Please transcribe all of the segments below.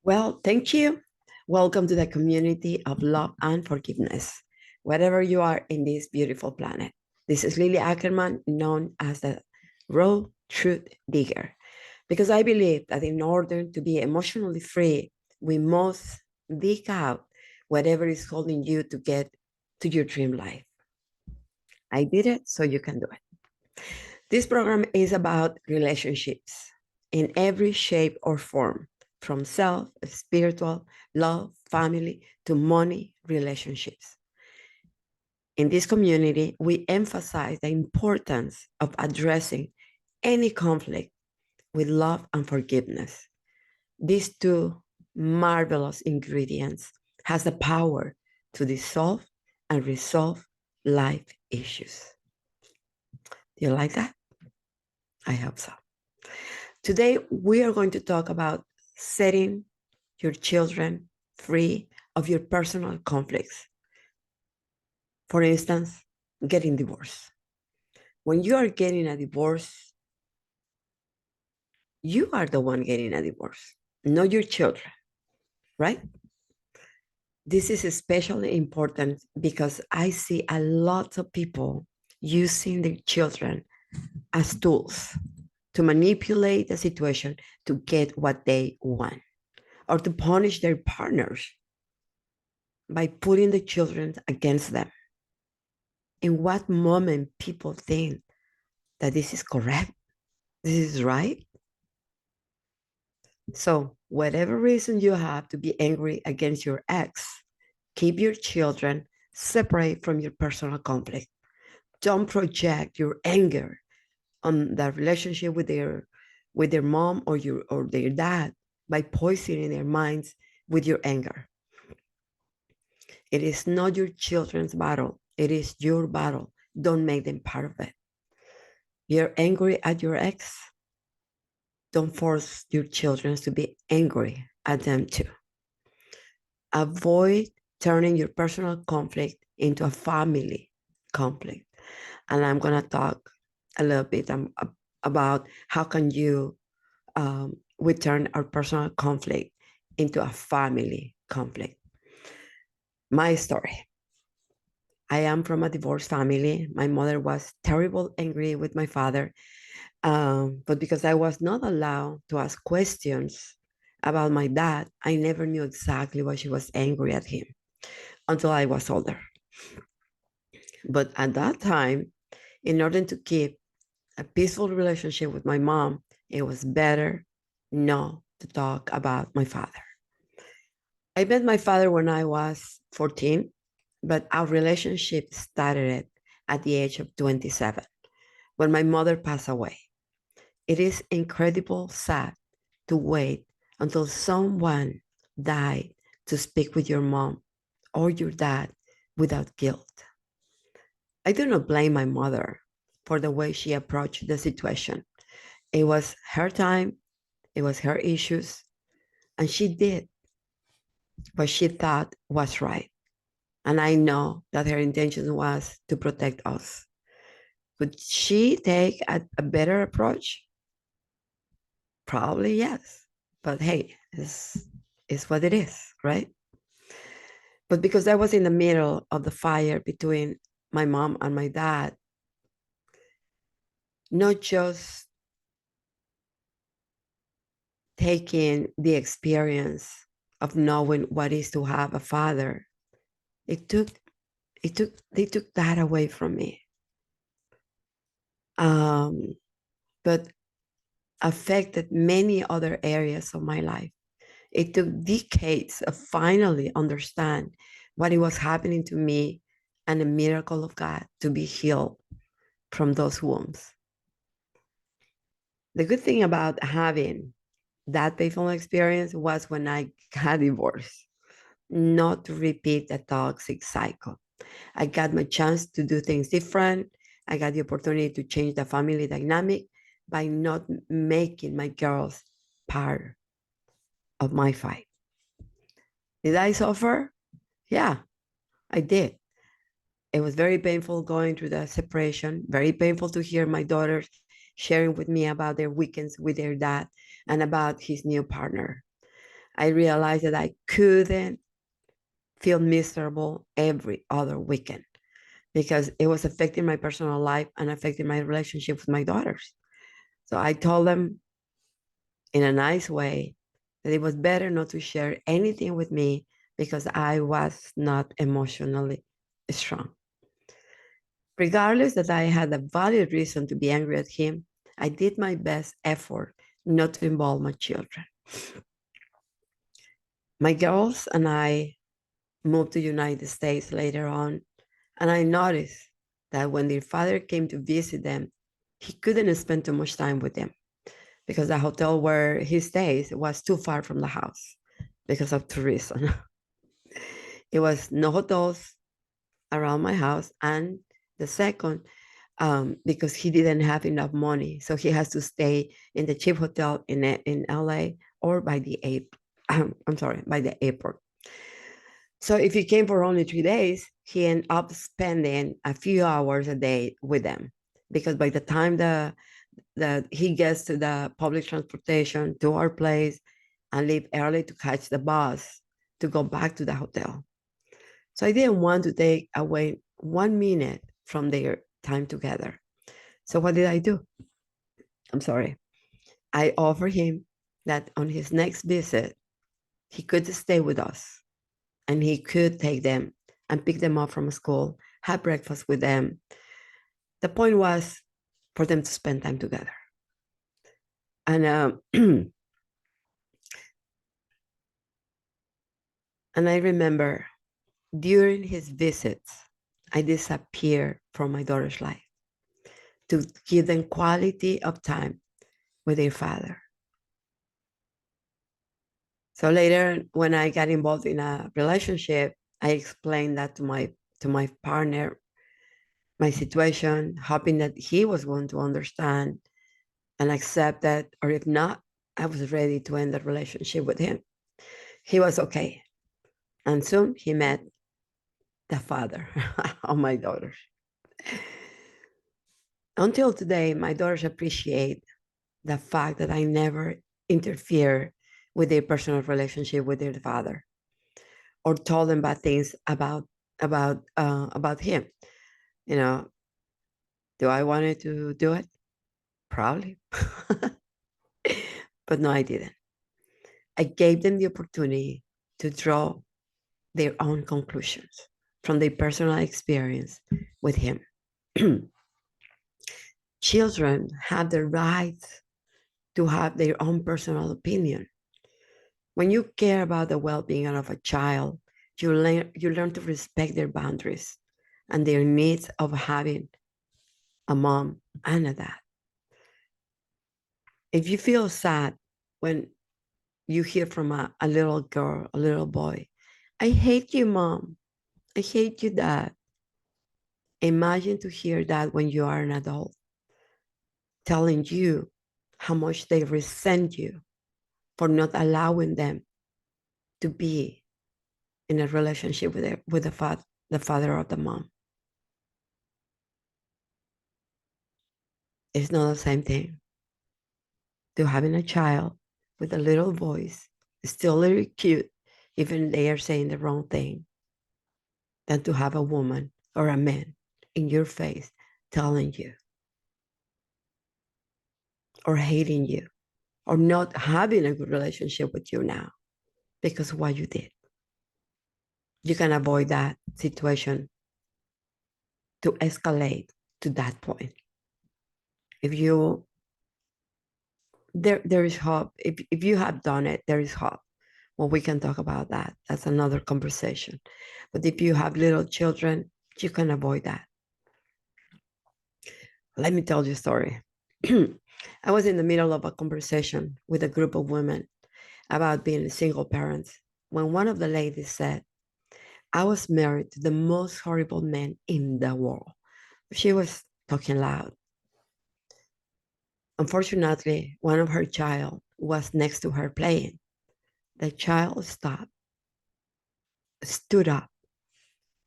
Well, thank you. Welcome to the community of love and forgiveness, wherever you are in this beautiful planet. This is Lily Ackerman, known as the Raw Truth Digger, because I believe that in order to be emotionally free, we must dig out whatever is holding you to get to your dream life. I did it, so you can do it. This program is about relationships in every shape or form, from self, spiritual, love, family, to money relationships. In this community, we emphasize the importance of addressing any conflict with love and forgiveness. These two marvelous ingredients has the power to dissolve and resolve life issues. Do you like that? I hope so. Today, we are going to talk about setting your children free of your personal conflicts. For instance, getting divorced. When you are getting a divorce, you are the one getting a divorce, not your children, right? This is especially important because I see a lot of people using their children as tools to manipulate the situation to get what they want, or to punish their partners by putting the children against them. In what moment people think that this is correct, this is right? So, whatever reason you have to be angry against your ex, keep your children separate from your personal conflict. Don't project your anger on the relationship with their mom or their dad by poisoning their minds with your anger. It is not your children's battle. It is your battle. Don't make them part of it. You're angry at your ex. Don't force your children to be angry at them too. Avoid turning your personal conflict into a family conflict. And I'm going to talk a little bit about how can you we turn our personal conflict into a family conflict. My story. I am from a divorced family. My mother was terrible angry with my father, but because I was not allowed to ask questions about my dad, I never knew exactly why she was angry at him until I was older. But at that time, in order to keep a peaceful relationship with my mom, it was better not to talk about my father. I met my father when I was 14, but our relationship started at the age of 27 when my mother passed away. It is incredible sad to wait until someone died to speak with your mom or your dad without guilt. I do not blame my mother for the way she approached the situation. It was her time, it was her issues, and she did what she thought was right. And I know that her intention was to protect us. Could she take a better approach? Probably yes. But hey, it's what it is, right? But because I was in the middle of the fire between my mom and my dad, not just taking the experience of knowing what is to have a father, it took they took that away from me. Um, but affected many other areas of my life. It took decades of finally understand what it was happening to me and a miracle of God to be healed from those wounds. The good thing about having that painful experience was when I got divorced, not to repeat the toxic cycle. I got my chance to do things different. I got the opportunity to change the family dynamic by not making my girls part of my fight. Did I suffer? Yeah, I did. It was very painful going through the separation, very painful to hear my daughters sharing with me about their weekends with their dad and about his new partner. I realized that I couldn't feel miserable every other weekend because it was affecting my personal life and affecting my relationship with my daughters. So I told them in a nice way that it was better not to share anything with me because I was not emotionally strong. Regardless that I had a valid reason to be angry at him, I did my best effort not to involve my children. My girls and I moved to the United States later on, and I noticed that when their father came to visit them, he couldn't spend too much time with them because the hotel where he stays was too far from the house because of tourism. It was no hotels around my house, and the second, because he didn't have enough money, so he has to stay in the cheap hotel in LA or by the by the airport. So if he came for only 3 days, he ended up spending a few hours a day with them, because by the time that he gets to the public transportation to our place and leave early to catch the bus to go back to the hotel. So I didn't want to take away 1 minute from their time together. So what did I do? I'm sorry. I offered him that on his next visit, he could stay with us and he could take them and pick them up from school, have breakfast with them. The point was for them to spend time together. And and I remember during his visits, I disappeared from my daughter's life to give them quality of time with their father. So later, when I got involved in a relationship, I explained that to my partner, my situation, hoping that he was going to understand and accept that, or if not, I was ready to end the relationship with him. He was okay. And soon he met the father of my daughters. Until today, my daughters appreciate the fact that I never interfere with their personal relationship with their father or told them bad things about him. You know, do I wanted to do it? Probably. But no, I didn't. I gave them the opportunity to draw their own conclusions from their personal experience with him. Children have the right to have their own personal opinion. When you care about the well-being of a child, you learn to respect their boundaries and their needs of having a mom and a dad. If you feel sad when you hear from a little girl, a little boy, I hate you, mom. I hate you, dad. Imagine to hear that when you are an adult, telling you how much they resent you for not allowing them to be in a relationship with the father of the mom. It's not the same thing to having a child with a little voice, still very cute, even they are saying the wrong thing, than to have a woman or a man in your face telling you or hating you or not having a good relationship with you now because of what you did. You can avoid that situation to escalate to that point. If you there is hope. If you have done it, there is hope. Well, we can talk about that. That's another conversation. But if you have little children, you can avoid that. Let me tell you a story. I was in the middle of a conversation with a group of women about being single parents when one of the ladies said, I was married to the most horrible man in the world. She was talking loud. Unfortunately, one of her child was next to her playing. The child stopped, stood up,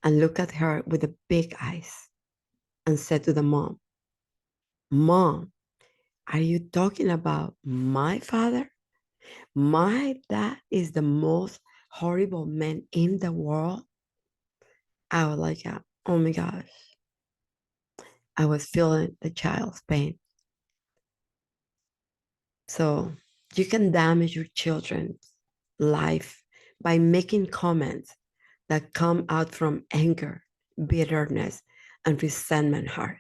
and looked at her with the big eyes and said to the mom, Mom, are you talking about my father? My dad is the most horrible man in the world. I was like, oh my gosh, I was feeling the child's pain. So you can damage your children's life by making comments that come out from anger, bitterness, and resentment heart.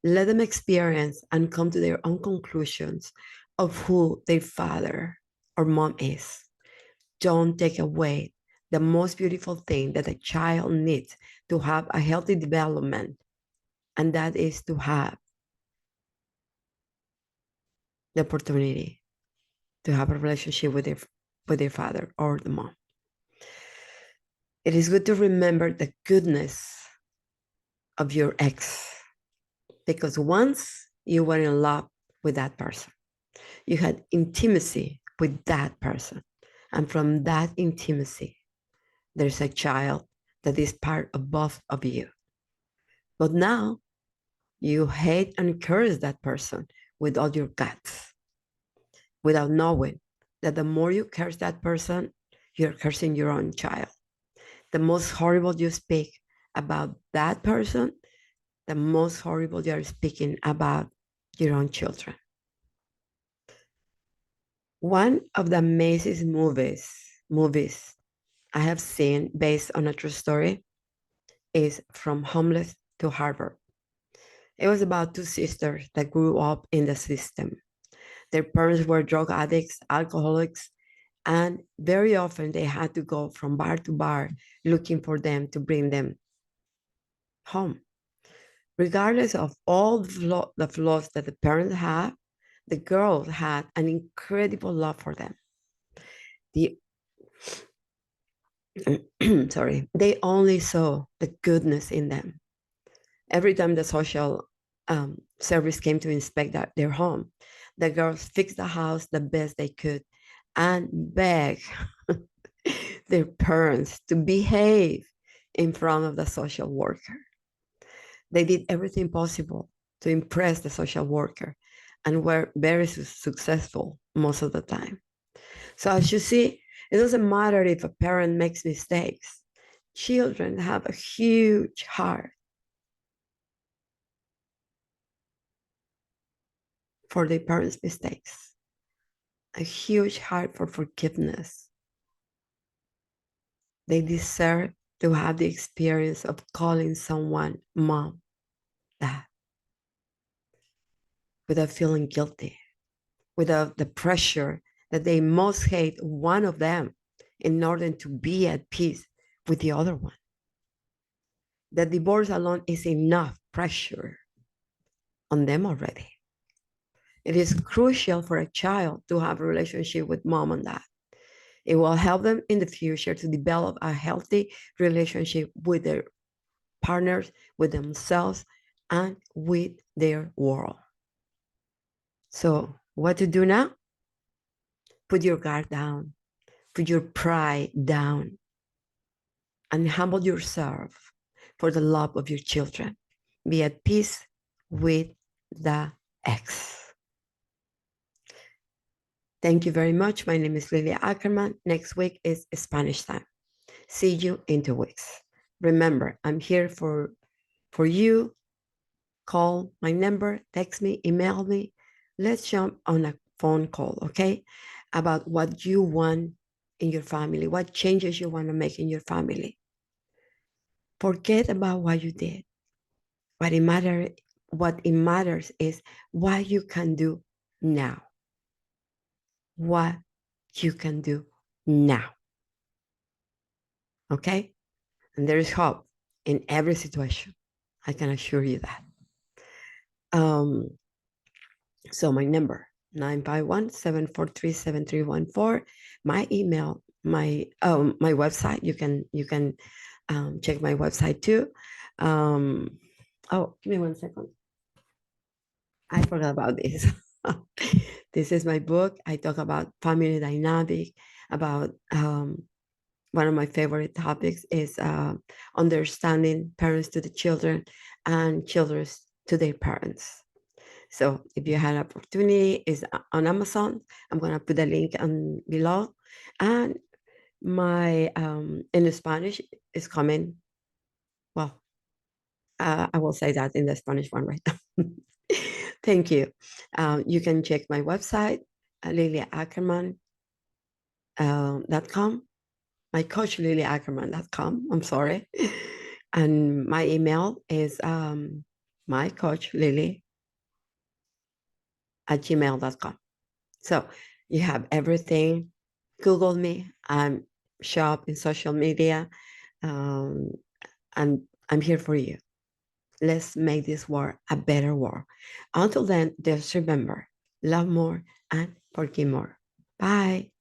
Let them experience and come to their own conclusions of who their father or mom is. Don't take away the most beautiful thing that a child needs to have a healthy development, and that is to have the opportunity to have a relationship with their father or the mom. It is good to remember the goodness of your ex, because once you were in love with that person, you had intimacy with that person. And from that intimacy, there's a child that is part of both of you. But now you hate and curse that person with all your guts without knowing that the more you curse that person, you're cursing your own child. The most horrible you speak about that person, the most horrible you are speaking about your own children. One of the amazing movies I have seen based on a true story is From Homeless to Harvard. It was about two sisters that grew up in the system. Their parents were drug addicts, alcoholics, and very often they had to go from bar to bar looking for them to bring them home. Regardless of all the flaws that the parents had, the girls had an incredible love for them. The sorry, they only saw the goodness in them. Every time the social service came to inspect their home, the girls fixed the house the best they could and begged their parents to behave in front of the social worker. They did everything possible to impress the social worker and were very successful most of the time. So as you see, it doesn't matter if a parent makes mistakes. Children have a huge heart for their parents' mistakes, a huge heart for forgiveness. They deserve to have the experience of calling someone mom, dad, without feeling guilty, without the pressure that they must hate one of them in order to be at peace with the other one. The divorce alone is enough pressure on them already. It is crucial for a child to have a relationship with mom and dad. It will help them in the future to develop a healthy relationship with their partners, with themselves, and with their world. So, what to do now? Put your guard down, put your pride down, and humble yourself for the love of your children. Be at peace with the ex. Thank you very much. My name is Lilia Ackerman. Next week is Spanish time. See you in 2 weeks. Remember, I'm here for you. Call my number, text me, email me. Let's jump on a phone call, okay? About what you want in your family, what changes you want to make in your family. Forget about what you did. What it matters is what you can do now. What you can do now. Okay? And there is hope in every situation. I can assure you that. So my number, 951-743-7314. My email, my website. You can check my website too. Oh, give me 1 second. I forgot about this. This is my book. I talk about family dynamic, about one of my favorite topics is understanding parents to the children and children to their parents. So if you had an opportunity, is on Amazon. I'm gonna put the link on below, and my in Spanish is coming. Well, I will say that in the Spanish one right now. Thank you. You can check my website, liliaackerman.com, my coach, liliaackerman.com. I'm sorry. And my email is my coach, Lily at gmail.com. So you have everything. Google me. I'm shop in social media. Um, and I'm here for you. Let's make this world a better world. Until then, just remember, love more and forgive more. Bye.